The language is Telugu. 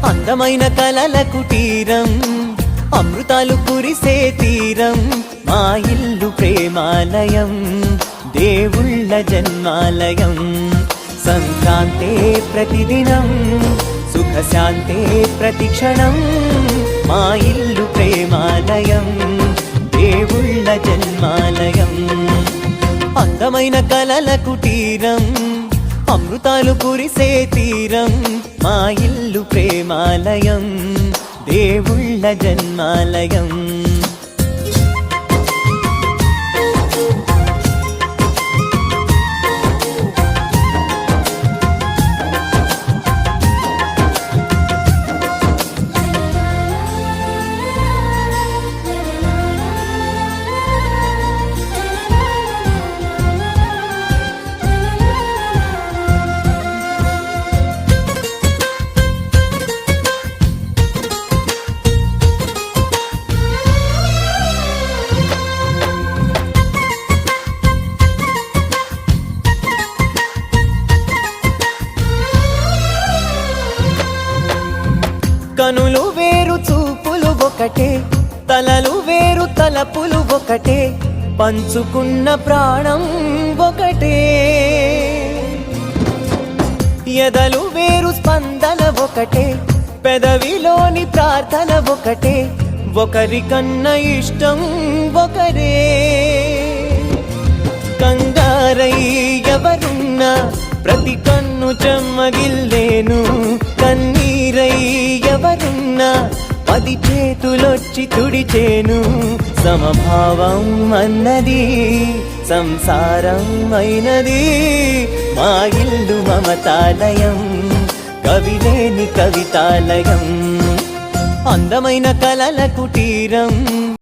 అందమైన కలల కుటీరం, అమృతాలు కురిసే తీరం, మా ఇల్లు ప్రేమాలయం, దేవుళ్ళ జన్మాలయం. సంక్రాంతే ప్రతిదినం, సుఖశాంతే ప్రతిక్షణం, మా ఇల్లు ప్రేమాలయం, దేవుళ్ళ జన్మాలయం. అందమైన కలల కుటీరం, అమృతాలు కురిసే తీరం, మా ఇల్లు ప్రేమాలయం, దేవుళ్ళ జన్మాలయం. కనులు వేరు చూపులు ఒకటే, తలలు వేరు తలపులు ఒకటే, పంచుకున్న ప్రాణం ఒకటే. ఎదలు వేరు స్పందన ఒకటే, పెదవిలోని ప్రార్థన ఒకటే, ఒకరికన్నా ఇష్టం ఒకరే. కంగారై ఎవరున్నా ప్రతి కన్ను చెమ్మగిల్లేను, కన్నీరై ఎవరున్నా 10 చేతులొచ్చి తుడిచేను. సమభావం అన్నది సంసారం అయినది, మా ఇల్లు మమతాలయం, కవిలేని కవితాలయం. అందమైన కలల కుటీరం,